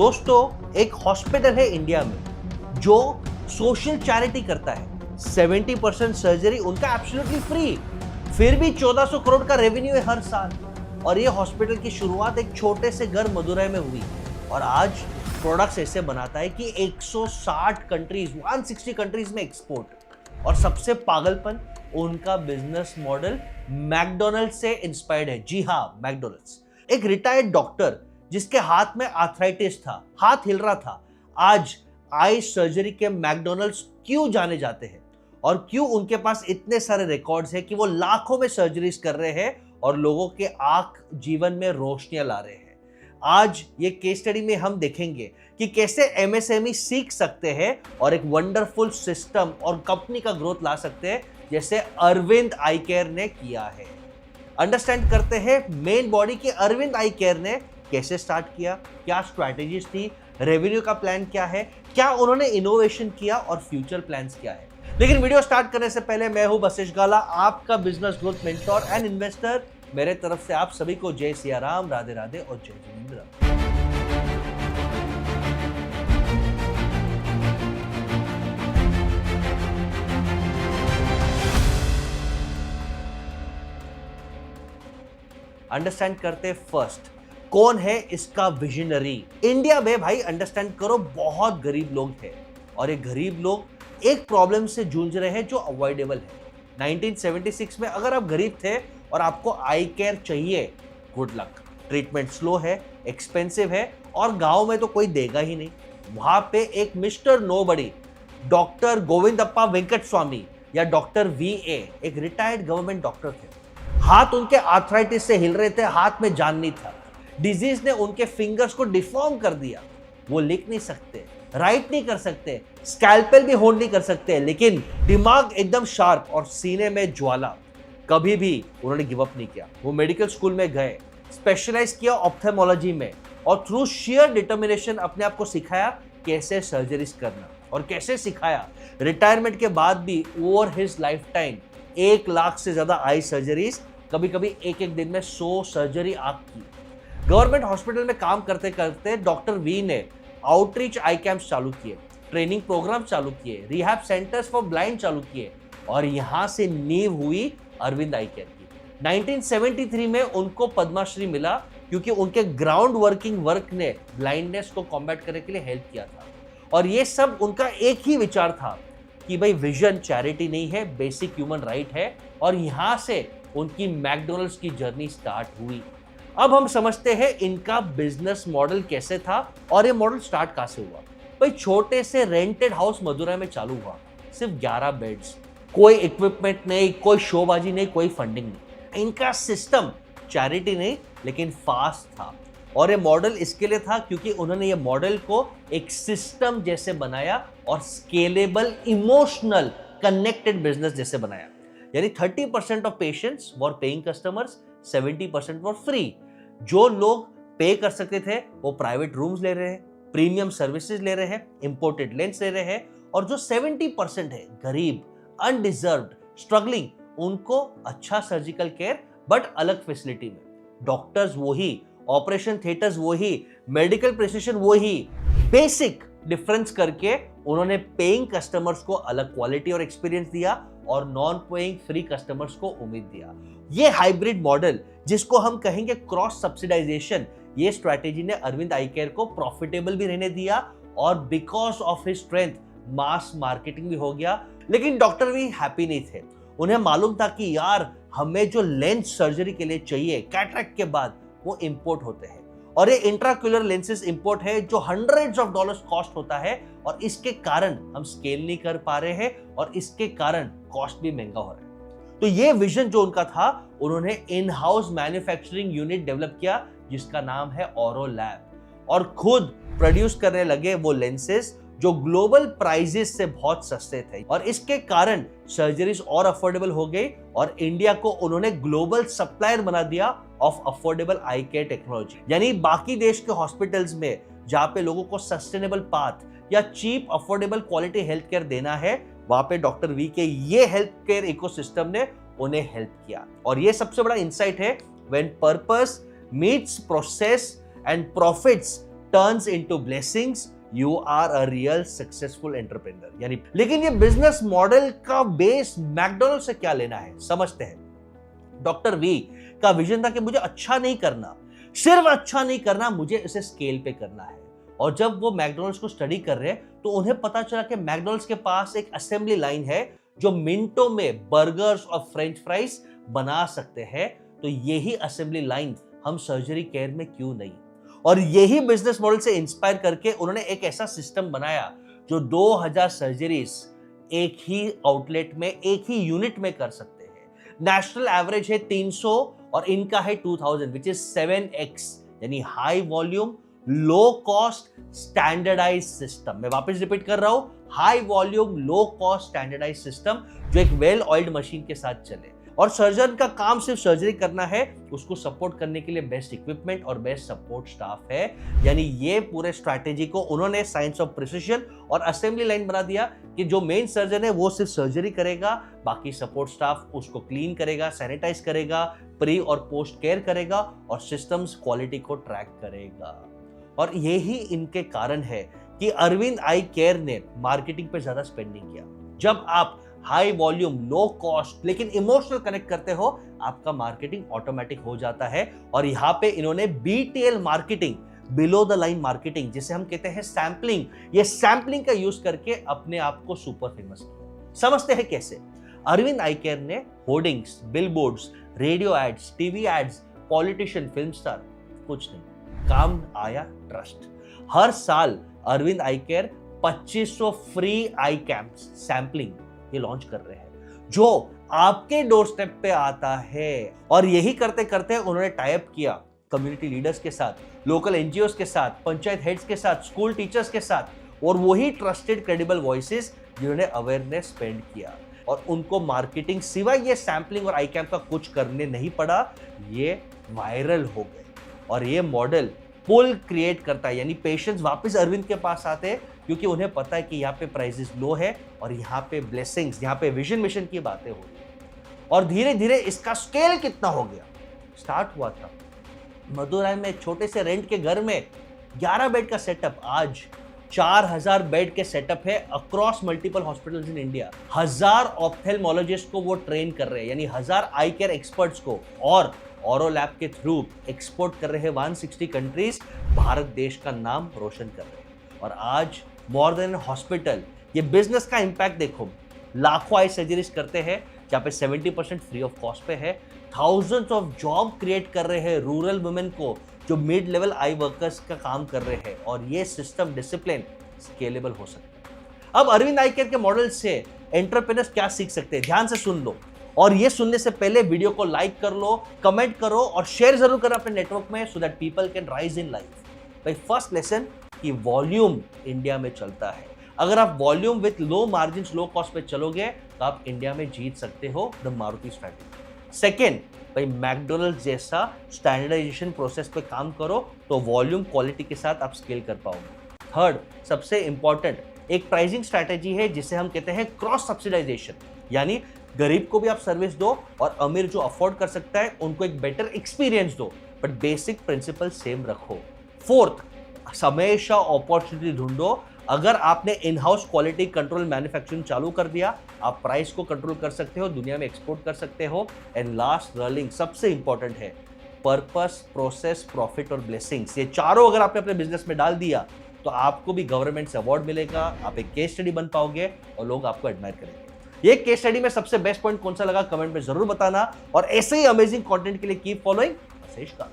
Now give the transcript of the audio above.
दोस्तों, एक हॉस्पिटल है इंडिया में जो सोशल चैरिटी करता है। 70% सर्जरी उनका एब्सोल्युटली फ्री, फिर भी 1400 करोड़ का रेवेन्यू है हर साल। और ये हॉस्पिटल की शुरुआत एक छोटे से घर मदुरई में हुई और आज प्रोडक्ट्स ऐसे बनाता है कि 160 कंट्रीज, 160 कंट्रीज में एक्सपोर्ट। और सबसे पागलपन, उनका बिजनेस मॉडल मैकडोनल्ड से इंस्पायर्ड है। जी हाँ, मैकडोनल्ड्स। एक रिटायर्ड डॉक्टर जिसके हाथ में आर्थराइटिस था, हाथ हिल रहा था, आज आई सर्जरी के मैकडोनल्ड्स क्यों जाने जाते हैं और क्यों उनके पास इतने सारे रिकॉर्ड्स हैं कि वो लाखों में सर्जरीज कर रहे हैं और लोगों के आंख जीवन में रोशनियां ला रहे हैं। आज ये केस स्टडी में हम देखेंगे कि कैसे एमएसएमई सीख सकते हैं और एक वंडरफुल सिस्टम और कंपनी का ग्रोथ ला सकते हैं, जैसे अरविंद आई केयर ने किया है। अंडरस्टैंड करते हैं मेन बॉडी की अरविंद आई केयर ने कैसे स्टार्ट किया, क्या स्ट्रैटेजीज थी, रेवेन्यू का प्लान क्या है, क्या उन्होंने इनोवेशन किया और फ्यूचर प्लान्स क्या है। लेकिन वीडियो स्टार्ट करने से पहले मैं हूं वशिष्ठ गाला, आपका business growth mentor and investor. मेरे तरफ से आप सभी को जय सिया राम, राधे राधे और जय जिनेंद्र। अंडरस्टैंड करते फर्स्ट, कौन है इसका विजनरी। इंडिया में भाई अंडरस्टैंड करो, बहुत गरीब लोग हैं और ये गरीब लोग एक प्रॉब्लम से जूझ रहे हैं जो अवॉइडेबल है। 1976 में अगर आप गरीब थे और आपको आई केयर चाहिए, गुड लक। ट्रीटमेंट स्लो है, एक्सपेंसिव है और गांव में तो कोई देगा ही नहीं। वहां पे एक mister nobody, doctor Govindappa Venkat Swamy या डॉक्टर वीए, एक रिटायर्ड गवर्नमेंट डॉक्टर थे। हाथ उनके आर्थराइटिस से हिल रहे थे, हाथ में जान नहीं था। डिजीज ने उनके फिंगर्स को डिफॉर्म कर दिया। वो लिख नहीं सकते, राइट नहीं कर सकते, स्कैल्पेल भी होल्ड नहीं कर सकते, लेकिन दिमाग एकदम शार्प और सीने में ज्वाला। कभी भी उन्होंने गिव अप नहीं किया। वो मेडिकल स्कूल में गए, स्पेशलाइज किया ऑप्थेमोलॉजी में और थ्रू शेयर डिटर्मिनेशन अपने आप को सिखाया कैसे सर्जरीज करना। और कैसे सिखाया, रिटायरमेंट के बाद भी over his life time 1 lakh से ज्यादा आई सर्जरीज, कभी कभी एक दिन में 100 सर्जरी आंख की। गवर्नमेंट हॉस्पिटल में काम करते करते डॉक्टर वी ने आउटरीच आई कैंप्स चालू किए, ट्रेनिंग प्रोग्राम चालू किए, रिहैब सेंटर्स फॉर ब्लाइंड चालू किए और यहां से नींव हुई अरविंद आई केयर की। 1973 में उनको पद्मश्री मिला क्योंकि उनके ग्राउंड वर्किंग वर्क ने ब्लाइंडनेस को कॉम्बैट करने के लिए हेल्प किया था। और ये सब उनका एक ही विचार था कि भाई विजन चैरिटी नहीं है, बेसिक ह्यूमन राइट है। और यहां से उनकी मैकडोनल्ड्स की जर्नी स्टार्ट हुई। अब हम समझते हैं इनका बिजनेस मॉडल कैसे था और ये मॉडल स्टार्ट कहां से हुआ। भाई छोटे से रेंटेड हाउस मदुरई में चालू हुआ, सिर्फ 11 बेड्स, कोई इक्विपमेंट नहीं, कोई शोबाजी नहीं, कोई फंडिंग नहीं। इनका सिस्टम चैरिटी नहीं लेकिन फास्ट था। और ये मॉडल इसके लिए था क्योंकि उन्होंने ये मॉडल को एक सिस्टम जैसे बनाया और स्केलेबल, इमोशनल, कनेक्टेड बिजनेस जैसे बनाया। यानी 30% of patients were paying customers, 70% were free. जो लोग पे कर सकते थे वो प्राइवेट रूम्स ले रहे हैं, प्रीमियम सर्विसेज ले रहे हैं, इंपोर्टेड लेंस ले रहे हैं। और जो 70% है गरीब, अनडिजर्व्ड, स्ट्रगलिंग, उनको अच्छा सर्जिकल केयर बट अलग फैसिलिटी में। डॉक्टर्स वही, ऑपरेशन थिएटर्स वही, मेडिकल प्रिसिशन वही, बेसिक डिफरेंस करके उन्होंने पेइंग कस्टमर्स को अलग क्वालिटी और एक्सपीरियंस दिया और नॉन पेइंग फ्री कस्टमर्स को उम्मीद दिया। ये हाइब्रिड मॉडल, जिसको हम कहेंगे क्रॉस सब्सिडाइजेशन, ये स्ट्रैटेजी ने अरविंद आई केयर को प्रॉफिटेबल भी रहने दिया और because of his strength mass marketing भी हो गया। लेकिन डॉक्टर भी हैप्पी नहीं थे। उन्हें मालूम था कि यार हमें जो लेंस सर्जरी के लिए चाहिए कैटरेक्ट के बाद, वो इंपोर्ट होते हैं और ये इंट्राक्यूलर लेंसेज इंपोर्ट है जो हंड्रेड्स ऑफ डॉलर्स कॉस्ट होता है और इसके कारण हम स्केल नहीं कर पा रहे हैं और इसके कारण कॉस्ट भी महंगा हो रहा है। तो ये विजन जो उनका था, उन्होंने in house manufacturing unit develop किया जिसका नाम है ऑरो लैब और खुद प्रोड्यूस करने लगे वो लेंसेज जो ग्लोबल प्राइजेस से बहुत सस्ते थे। और इसके कारण सर्जरीज और अफोर्डेबल हो गई और इंडिया को उन्होंने ग्लोबल सप्लायर बना दिया of affordable I care technology. यानी बाकी देश के हॉस्पिटल्स में जहां पे लोगों को सस्टेनेबल पाथ या cheap affordable quality health care देना है, वहां पे डॉक्टर वी के ये हेल्थ केयर इकोसिस्टम ने उन्हें हेल्प किया। और ये सबसे बड़ा इंसाइट है, when purpose meets process and profits turns into blessings, you are a real successful entrepreneur. यानी लेकिन ये बिजनेस मॉडल का बेस मैकडॉनल्ड से क्या लेना है, समझते हैं। डॉक्टर वी का विजन था कि मुझे अच्छा नहीं करना, सिर्फ अच्छा नहीं करना, मुझे इसे स्केल पे करना है। और जब वो मैकडॉनल्ड्स को स्टडी कर रहे हैं तो उन्हें पता चला कि मैकडॉनल्ड्स के पास एक असेंबली लाइन है जो मिनटों में बर्गर्स और फ्रेंच फ्राइज बना सकते हैं। तो यही असेंबली लाइन हम सर्जरी केयर में क्यों नहीं। और यही बिजनेस मॉडल से इंस्पायर करके उन्होंने एक ऐसा सिस्टम बनाया जो 2000 सर्जरीज एक ही आउटलेट में, एक ही यूनिट में कर सकते हैं। नेशनल एवरेज है 300 और इनका है 2000, विच इज 7x, यानी high volume low cost standardize system. मैं वापस रिपीट कर रहा हूं, high volume low cost standardize system जो एक वेल ऑयल्ड मशीन के साथ चले। और सर्जन का काम सिर्फ सर्जरी करना है, उसको सपोर्ट करने के लिए बेस्ट इक्विपमेंट और बेस्ट सपोर्ट स्टाफ है। यानी ये पूरे स्ट्रैटेजी को उन्होंने साइंस ऑफ प्रिसिजन और असेंबली लाइन बना दिया कि जो मेन सर्जन है वो सिर्फ सर्जरी करेगा, बाकी सपोर्ट स्टाफ उसको क्लीन करेगा, सैनिटाइज करेगा, प्री और पोस्ट केयर करेगा और सिस्टम्स क्वालिटी को ट्रैक करेगा। और यही इनके कारण है कि अरविंद आई केयर ने मार्केटिंग पे ज्यादा स्पेंडिंग किया। जब आप हाई वॉल्यूम लो कॉस्ट लेकिन इमोशनल कनेक्ट करते हो, आपका मार्केटिंग ऑटोमेटिक हो जाता है। और यहाँ पे इन्होंने BTL marketing, below the line marketing, जिसे हम कहते हैं सैम्पलिंग, ये सैम्पलिंग का यूज करके अपने आप को सुपर फेमस किया। समझते हैं कैसे। अरविंद आई केयर ने hoardings, billboards, radio ads, TV ads, politician, film star, कुछ नहीं, काम आया ट्रस्ट। हर साल Aravind eye care 2500 free eye camps sampling ये लॉन्च कर रहे हैं जो आपके डोर स्टेप पे आता है। और यही करते करते उन्होंने टाई अप किया कम्युनिटी लीडर्स के साथ, लोकल एनजीओस के साथ, पंचायत हेड्स के साथ, स्कूल टीचर्स के साथ, और वही ट्रस्टेड क्रेडिबल वॉइसेस जिन्होंने अवेयरनेस स्पेंड किया। और उनको मार्केटिंग सिवाय ये सैम्पलिंग और आई कैंप का कुछ करने नहीं पड़ा, ये वायरल हो गए। और ये मॉडल पुल क्रिएट करता है, यानी पेशेंट्स वापस अरविंद के पास आते हैं क्योंकि उन्हें पता है कि यहाँ पे प्राइसेस लो है और यहाँ पे ब्लेसिंग्स, यहाँ पे विजन मिशन की बातें हो रही। और धीरे धीरे इसका स्केल कितना हो गया। स्टार्ट हुआ था मदुराई में एक छोटे से रेंट के घर में 11 बेड का सेटअप, आज 4000 बेड के सेटअप है across multiple hospitals in India. 1000 ophthalmologist को वो ट्रेन कर रहे हैं, यानी 1000 आई केयर एक्सपर्ट्स को, और ऑरो लैब के थ्रू एक्सपोर्ट कर रहे हैं 160 कंट्रीज। भारत देश का नाम रोशन कर रहे हैं। और आज मोर देन हॉस्पिटल, ये बिजनेस का इंपैक्ट देखो, लाखों आई सर्जरीज करते हैं जहाँ पे 70% फ्री ऑफ कॉस्ट पे है। थाउजेंड्स ऑफ जॉब क्रिएट कर रहे हैं रूरल वुमेन को जो मिड लेवल आई वर्कर्स का काम कर रहे हैं। और ये सिस्टम डिसिप्लिन स्केलेबल हो सकता है। अब अरविंद आई केयर के मॉडल से एंटरप्रेन्योर्स क्या सीख सकते हैं, ध्यान से सुन लो। और ये सुनने से पहले वीडियो को लाइक कर लो, कमेंट करो और शेयर जरूर करो अपने नेटवर्क में, so that people can rise in life. भाई फर्स्ट लेसन कि वॉल्यूम इंडिया में चलता है। अगर आप volume with low margin low cost पे चलोगे तो आप इंडिया में जीत सकते हो, द मारुति स्ट्रैटेजी। सेकेंड, भाई मैकडॉनल्ड्स जैसा स्टैंडर्डाइजेशन प्रोसेस पे काम करो तो वॉल्यूम क्वालिटी के साथ आप स्केल कर पाओगे। थर्ड, सबसे इंपॉर्टेंट, एक प्राइसिंग स्ट्रैटेजी है जिसे हम कहते हैं क्रॉस सब्सिडाइजेशन, यानी गरीब को भी आप सर्विस दो और अमीर जो अफोर्ड कर सकता है उनको एक बेटर एक्सपीरियंस दो, बट बेसिक प्रिंसिपल सेम रखो। फोर्थ, हमेशा अपॉर्चुनिटी ढूंढो। अगर आपने in house quality control manufacturing चालू कर दिया, आप प्राइस को कंट्रोल कर सकते हो, दुनिया में एक्सपोर्ट कर सकते हो। एंड लास्ट रर्निंग सबसे इंपॉर्टेंट है, पर्पस, प्रोसेस, प्रॉफिट और ब्लेसिंग्स। ये चारों अगर आपने अपने बिजनेस में डाल दिया तो आपको भी गवर्नमेंट से अवार्ड मिलेगा, आप एक केस स्टडी बन पाओगे और लोग आपको एडमायर करेंगे। ये केस स्टडी में सबसे बेस्ट पॉइंट कौन सा लगा कमेंट में जरूर बताना। और ऐसे ही अमेजिंग कंटेंट के लिए कीप फॉलोइंग असेश का।